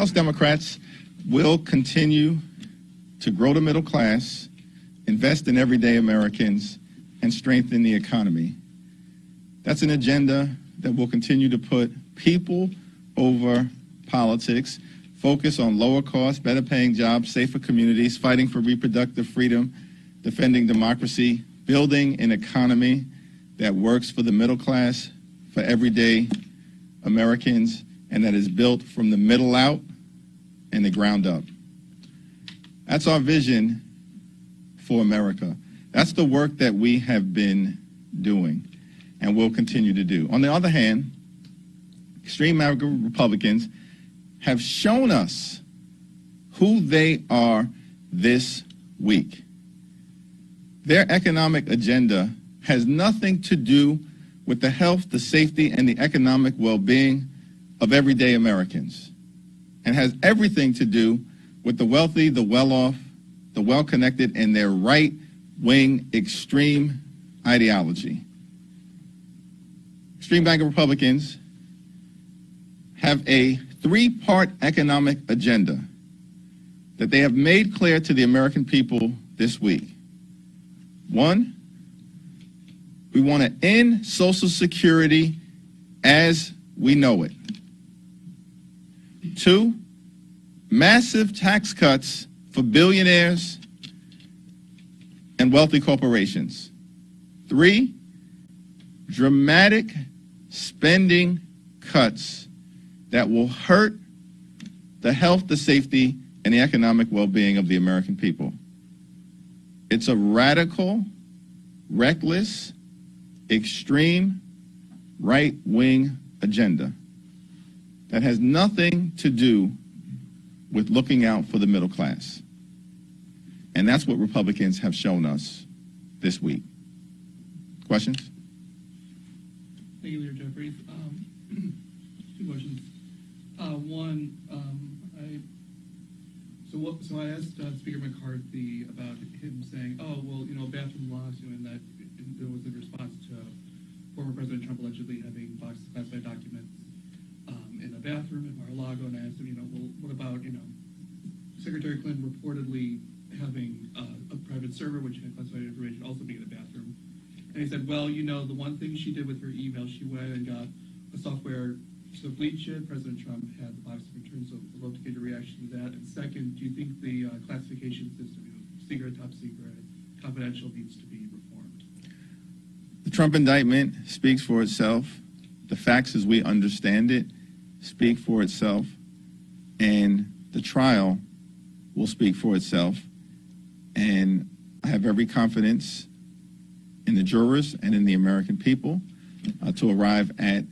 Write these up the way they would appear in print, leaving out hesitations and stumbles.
House Democrats will continue to grow the middle class, invest in everyday Americans, and strengthen the economy. That's an agenda that will continue to put people over politics, focus on lower costs, better paying jobs, safer communities, fighting for reproductive freedom, defending democracy, building an economy that works for the middle class, for everyday Americans, and that is built from the middle out and the ground up. That's our vision for America. That's the work that we have been doing and will continue to do. On the other hand, extreme MAGA Republicans have shown us who they are this week. Their economic agenda has nothing to do with the health, the safety, and the economic well-being of everyday Americans, and has everything to do with the wealthy, the well-off, the well-connected, and their right-wing extreme ideology. Extreme MAGA Republicans have a three-part economic agenda that they have made clear to the American people this week. One, we want to end Social Security as we know it. Two, massive tax cuts for billionaires and wealthy corporations. Three, dramatic spending cuts that will hurt the health, the safety, and the economic well-being of the American people. It's a radical, reckless, extreme, right-wing agenda that has nothing to do with looking out for the middle class. And that's what Republicans have shown us this week. Questions? Thank you, Leader Jeffries. Two questions. One, so I asked Speaker McCarthy about him saying, "Oh, well, bathroom laws," and that it was in response to former President Trump allegedly having boxes of classified documents in a bathroom at Mar-a-Lago, and I asked him, well, what about Secretary Clinton reportedly having a private server which had classified information also being in the bathroom? And he said, well, the one thing she did with her email, she went and got a software to bleach it. President Trump had the box of returns, so I'd love to get your reaction to that. And second, do you think the classification system, secret, top secret, confidential, needs to be reformed? The Trump indictment speaks for itself. The facts as we understand it speak for itself. And the trial will speak for itself. And I have every confidence in the jurors and in the American people to arrive at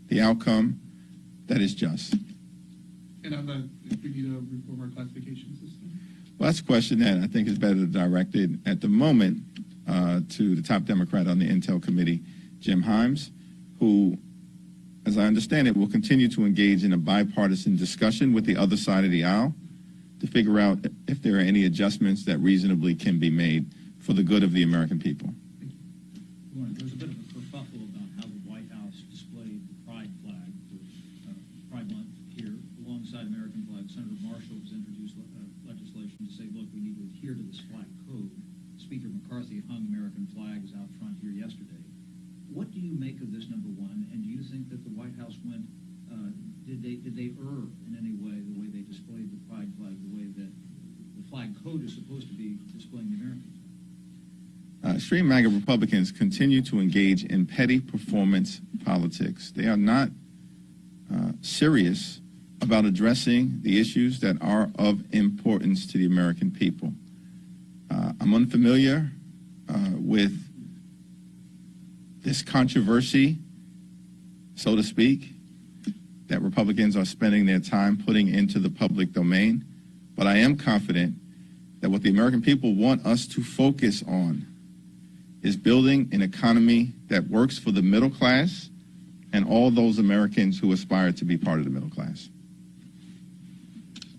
the outcome that is just. And on the, if we need to reform our classification system? Well, that's a question that I think is better directed at the moment to the top Democrat on the Intel Committee, Jim Himes, who, as I understand it, will continue to engage in a bipartisan discussion with the other side of the aisle to figure out if there are any adjustments that reasonably can be made for the good of the American people. There's a bit of a kerfuffle about how the White House displayed the pride flag for Pride Month here alongside American flag. Senator Marshall has introduced legislation to say, look, we need to adhere to this flag code. Speaker McCarthy hung American flags out front here yesterday. What do you make of this, number one? And do you think that the White House went, did they err in any way, the way they displayed the pride flag, the way that the flag code is supposed to be displaying the American flag? Extreme MAGA Republicans continue to engage in petty performance politics. They are not serious about addressing the issues that are of importance to the American people. I'm unfamiliar with this controversy, so to speak, that Republicans are spending their time putting into the public domain. But I am confident that what the American people want us to focus on is building an economy that works for the middle class and all those Americans who aspire to be part of the middle class.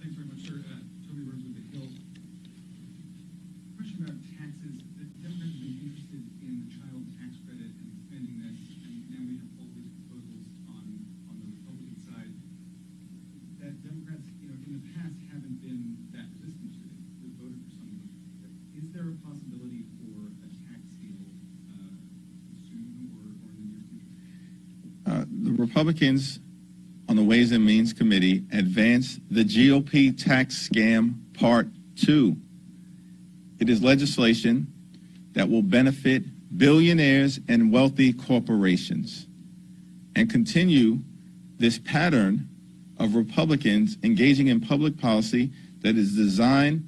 Thanks very much, sir. Toby Burns with The Hill. Question about taxes. The Democrats have been interested in the child tax credit and expanding this, and now we have all these proposals on the Republican side that Democrats, there a possibility for a tax deal soon or in the near future? The Republicans on the Ways and Means Committee advanced the GOP tax scam Part 2. It is legislation that will benefit billionaires and wealthy corporations and continue this pattern of Republicans engaging in public policy that is designed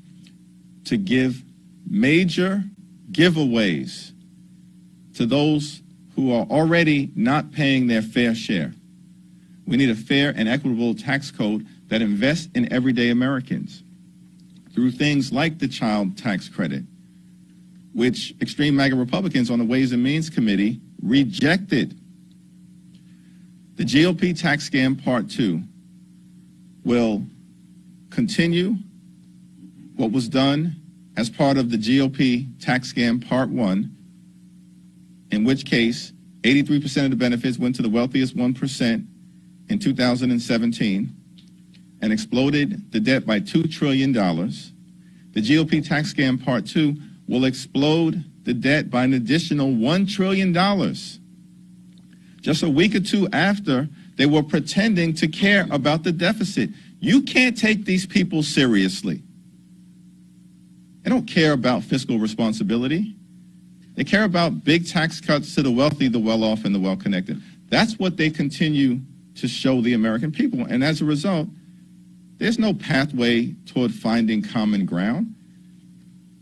to give major giveaways to those who are already not paying their fair share. We need a fair and equitable tax code that invests in everyday Americans through things like the child tax credit, which extreme MAGA Republicans on the Ways and Means Committee rejected. The GOP tax scam Part 2 will continue what was done as part of the GOP tax scam Part 1, in which case 83% of the benefits went to the wealthiest 1% in 2017 and exploded the debt by $2 trillion. The GOP tax scam Part 2 will explode the debt by an additional $1 trillion. Just a week or two after they were pretending to care about the deficit. You can't take these people seriously. They don't care about fiscal responsibility. They care about big tax cuts to the wealthy, the well-off, and the well-connected. That's what they continue to show the American people. And as a result, there's no pathway toward finding common ground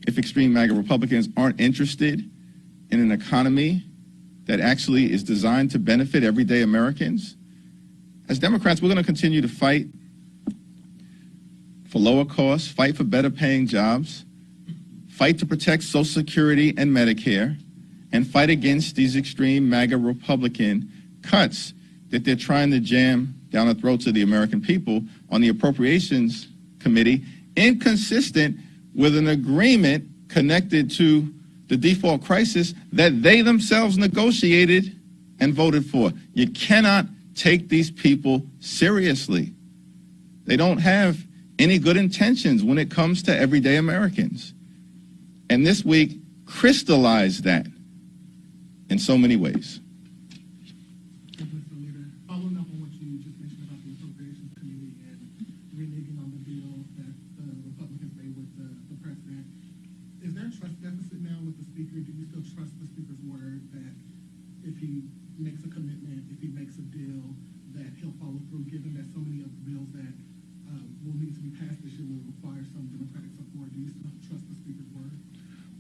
if extreme MAGA Republicans aren't interested in an economy that actually is designed to benefit everyday Americans. As Democrats, we're going to continue to fight for lower costs, fight for better paying jobs, fight to protect Social Security and Medicare, and fight against these extreme MAGA Republican cuts that they're trying to jam down the throats of the American people on the Appropriations Committee, inconsistent with an agreement connected to the default crisis that they themselves negotiated and voted for. You cannot take these people seriously. They don't have any good intentions when it comes to everyday Americans. And this week crystallized that in so many ways. Mr. Leader, following up on what you just mentioned about the Appropriations Committee and reneging on the deal that the Republicans made with the president, is there a trust deficit now with the Speaker? Do you still trust the Speaker's word that if he makes a commitment, if he makes a deal, that he'll follow through, given that so many of the bills that will need to be passed this year will require some Democratic support? Do you still trust the Speaker's word?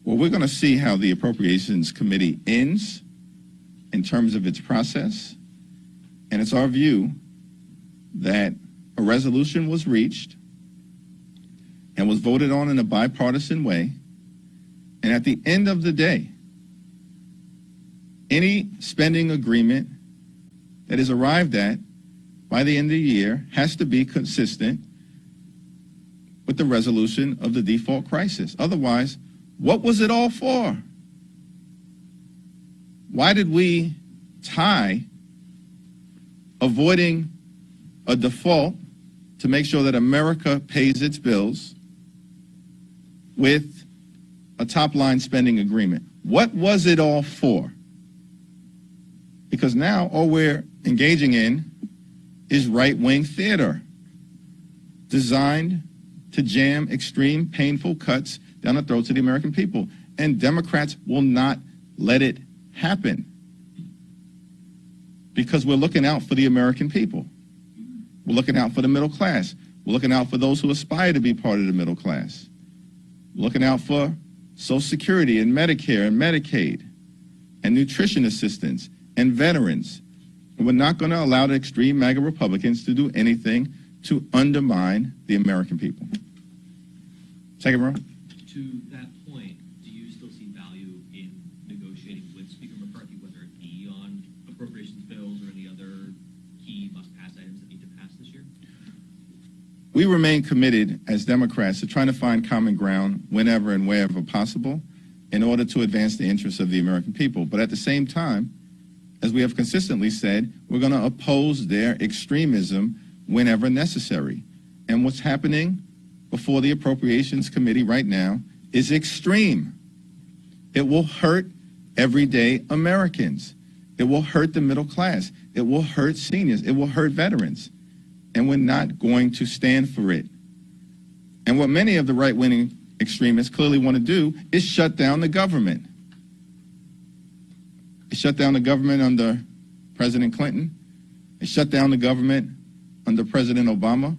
Well, we're going to see how the Appropriations Committee ends in terms of its process. And it's our view that a resolution was reached and was voted on in a bipartisan way. And at the end of the day, any spending agreement that is arrived at by the end of the year has to be consistent with the resolution of the default crisis. Otherwise, what was it all for? Why did we tie avoiding a default to make sure that America pays its bills with a top-line spending agreement? What was it all for? Because now all we're engaging in is right-wing theater designed to jam extreme, painful cuts down the throats of the American people. And Democrats will not let it happen because we're looking out for the American people. We're looking out for the middle class. We're looking out for those who aspire to be part of the middle class. We're looking out for Social Security and Medicare and Medicaid and nutrition assistance and veterans. And we're not going to allow the extreme MAGA Republicans to do anything to undermine the American people. Second row. To that point, do you still see value in negotiating with Speaker McCarthy, whether it be on appropriations bills or any other key must-pass items that need to pass this year? We remain committed as Democrats to trying to find common ground whenever and wherever possible in order to advance the interests of the American people. But at the same time, as we have consistently said, we're going to oppose their extremism whenever necessary. And what's happening before the Appropriations Committee right now is extreme. It will hurt everyday Americans. It will hurt the middle class. It will hurt seniors. It will hurt veterans. And we're not going to stand for it. And what many of the right-wing extremists clearly want to do is shut down the government. They shut down the government under President Clinton. They shut down the government under President Obama.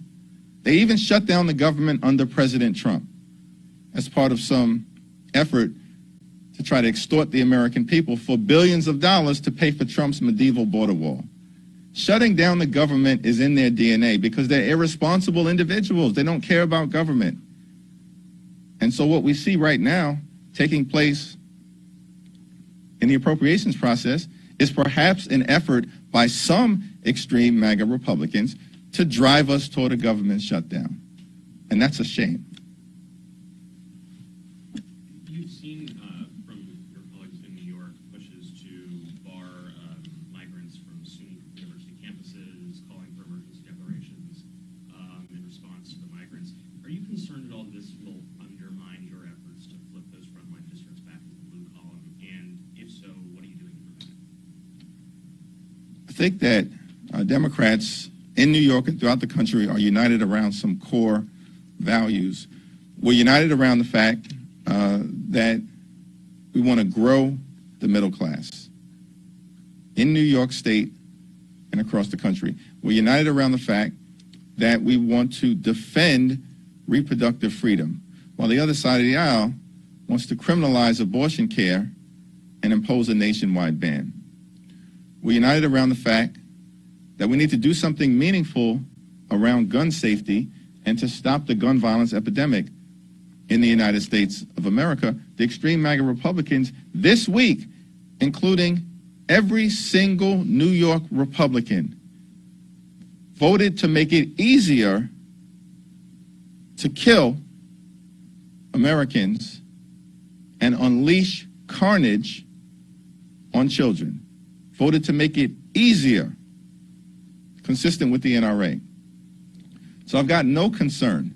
They even shut down the government under President Trump as part of some effort to try to extort the American people for billions of dollars to pay for Trump's medieval border wall. Shutting down the government is in their DNA because they're irresponsible individuals. They don't care about government. And so what we see right now taking place in the appropriations process is perhaps an effort by some extreme MAGA Republicans to drive us toward a government shutdown. And that's a shame. You've seen from your colleagues in New York pushes to bar migrants from SUNY university campuses, calling for emergency declarations in response to the migrants. Are you concerned at all that this will undermine your efforts to flip those frontline districts back into the blue column? And if so, what are you doing to prevent it? I think that Democrats in New York and throughout the country are united around some core values. We're united around the fact that we want to grow the middle class in New York State and across the country. We're united around the fact that we want to defend reproductive freedom, while the other side of the aisle wants to criminalize abortion care and impose a nationwide ban. We're united around the fact that we need to do something meaningful around gun safety and to stop the gun violence epidemic in the United States of America. The extreme MAGA Republicans this week, including every single New York Republican, voted to make it easier to kill Americans and unleash carnage on children. Voted to make it easier, consistent with the NRA. So I've got no concern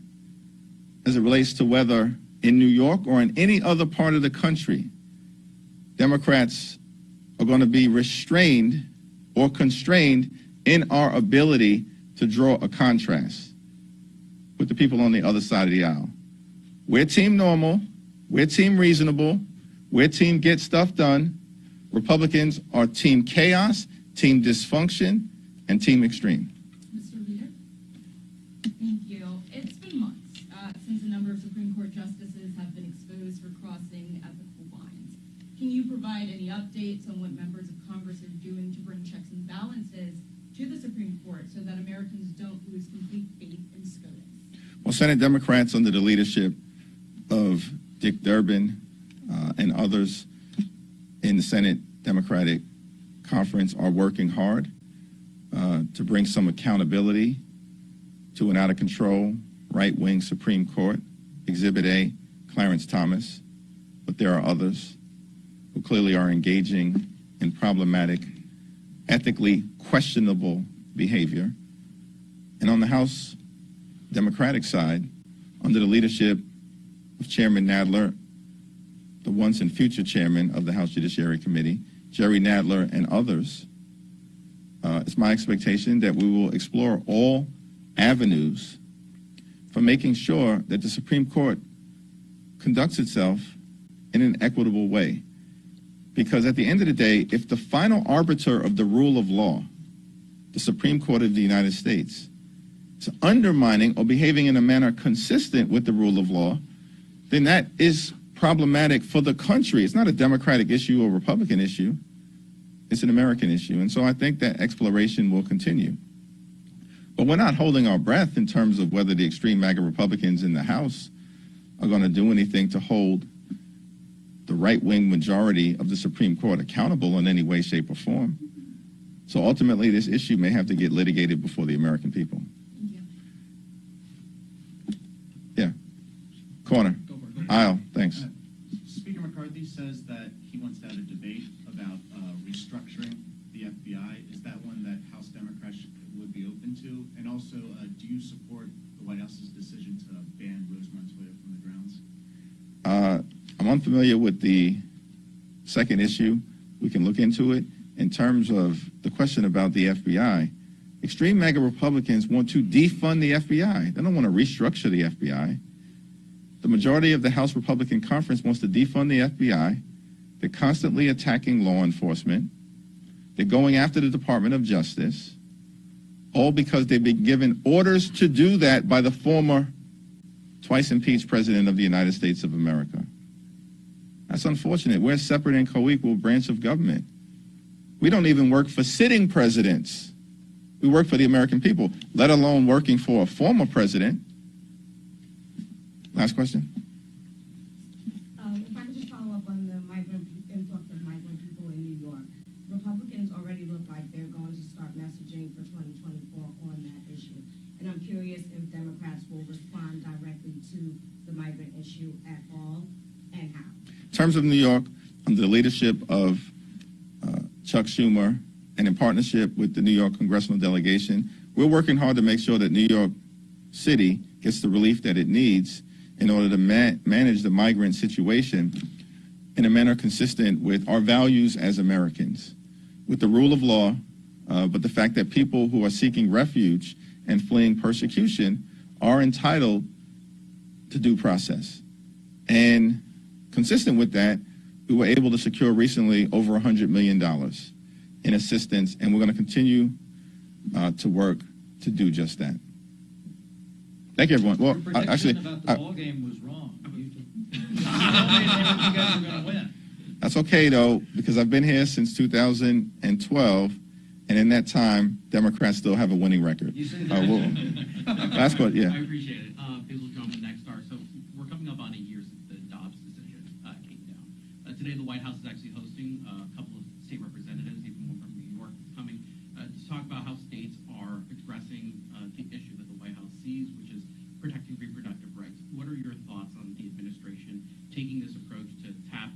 as it relates to whether in New York or in any other part of the country, Democrats are going to be restrained or constrained in our ability to draw a contrast with the people on the other side of the aisle. We're team normal, we're team reasonable, we're team get stuff done. Republicans are team chaos, team dysfunction, and team extreme. Mr. Leader? Thank you. It's been months since a number of Supreme Court justices have been exposed for crossing ethical lines. Can you provide any updates on what members of Congress are doing to bring checks and balances to the Supreme Court so that Americans don't lose complete faith in SCOTUS? Well, Senate Democrats under the leadership of Dick Durbin and others in the Senate Democratic Conference are working hard to bring some accountability to an out-of-control right-wing Supreme Court, Exhibit A, Clarence Thomas, but there are others who clearly are engaging in problematic, ethically questionable behavior. And on the House Democratic side, under the leadership of Chairman Nadler, the once and future chairman of the House Judiciary Committee, Jerry Nadler, and others, it's my expectation that we will explore all avenues for making sure that the Supreme Court conducts itself in an equitable way. Because at the end of the day, if the final arbiter of the rule of law, the Supreme Court of the United States, is undermining or behaving in a manner consistent with the rule of law, then that is problematic for the country. It's not a Democratic issue or Republican issue. It's an American issue. And so I think that exploration will continue. But we're not holding our breath in terms of whether the extreme MAGA Republicans in the House are going to do anything to hold the right-wing majority of the Supreme Court accountable in any way, shape, or form. So ultimately, this issue may have to get litigated before the American people. Thank you. Yeah. Corner. Go for it. Aisle. Thanks. Speaker McCarthy says that he wants to have a debate about restructuring the FBI. Is that one that House Democrats would be open to? And also, do you support the White House's decision to ban Rose Montoya from the grounds? I'm unfamiliar with the second issue, we can look into it. In terms of the question about the FBI, extreme MAGA Republicans want to defund the FBI. They don't want to restructure the FBI. The majority of the House Republican Conference wants to defund the FBI. They're constantly attacking law enforcement. They're going after the Department of Justice, all because they've been given orders to do that by the former twice impeached President of the United States of America. That's unfortunate. We're a separate and co-equal branch of government. We don't even work for sitting presidents. We work for the American people, let alone working for a former president. Last question. If I could just follow up on the influx of migrant people in New York. Republicans already look like they're going to start messaging for 2024 on that issue. And I'm curious if Democrats will respond directly to the migrant issue at all, and how. In terms of New York, under the leadership of Chuck Schumer and in partnership with the New York congressional delegation, we're working hard to make sure that New York City gets the relief that it needs in order to manage the migrant situation in a manner consistent with our values as Americans, with the rule of law, but the fact that people who are seeking refuge and fleeing persecution are entitled to due process. And consistent with that, we were able to secure recently over $100 million in assistance, and we're going to continue to work to do just that. Thank you, everyone. Well, Your prediction actually, about the ball game was wrong. You guys were going to win. that's okay, though, because I've been here since 2012, and in that time, Democrats still have a winning record. You say that. Last one, yeah. I appreciate it. Basil Drummond, Next Star. So we're coming up on a year since the Dobbs decision came down. Today, the White House is actually hosting a couple of state representatives, even one from New York, coming to talk about how states are addressing the issue that the White House sees, which is protecting reproductive rights. What are your thoughts on the administration taking this approach to tap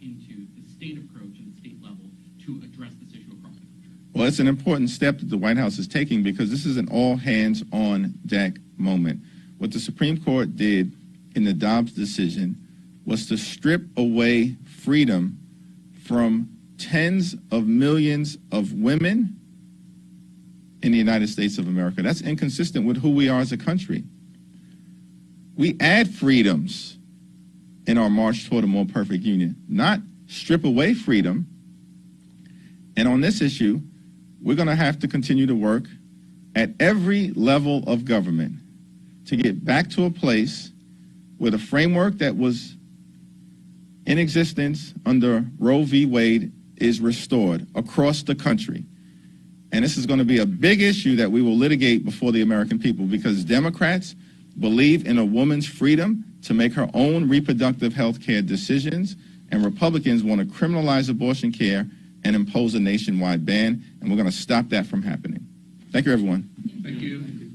into the state approach at the state level to address this issue across the country? Well, it's an important step that the White House is taking because this is an all-hands-on-deck moment. What the Supreme Court did in the Dobbs decision was to strip away freedom from tens of millions of women in the United States of America. That's inconsistent with who we are as a country. We add freedoms in our march toward a more perfect union, not strip away freedom. And on this issue, we're going to have to continue to work at every level of government to get back to a place where the framework that was in existence under Roe v. Wade is restored across the country. And this is going to be a big issue that we will litigate before the American people because Democrats believe in a woman's freedom to make her own reproductive health care decisions, and Republicans want to criminalize abortion care and impose a nationwide ban, and we're going to stop that from happening. Thank you, everyone. Thank you.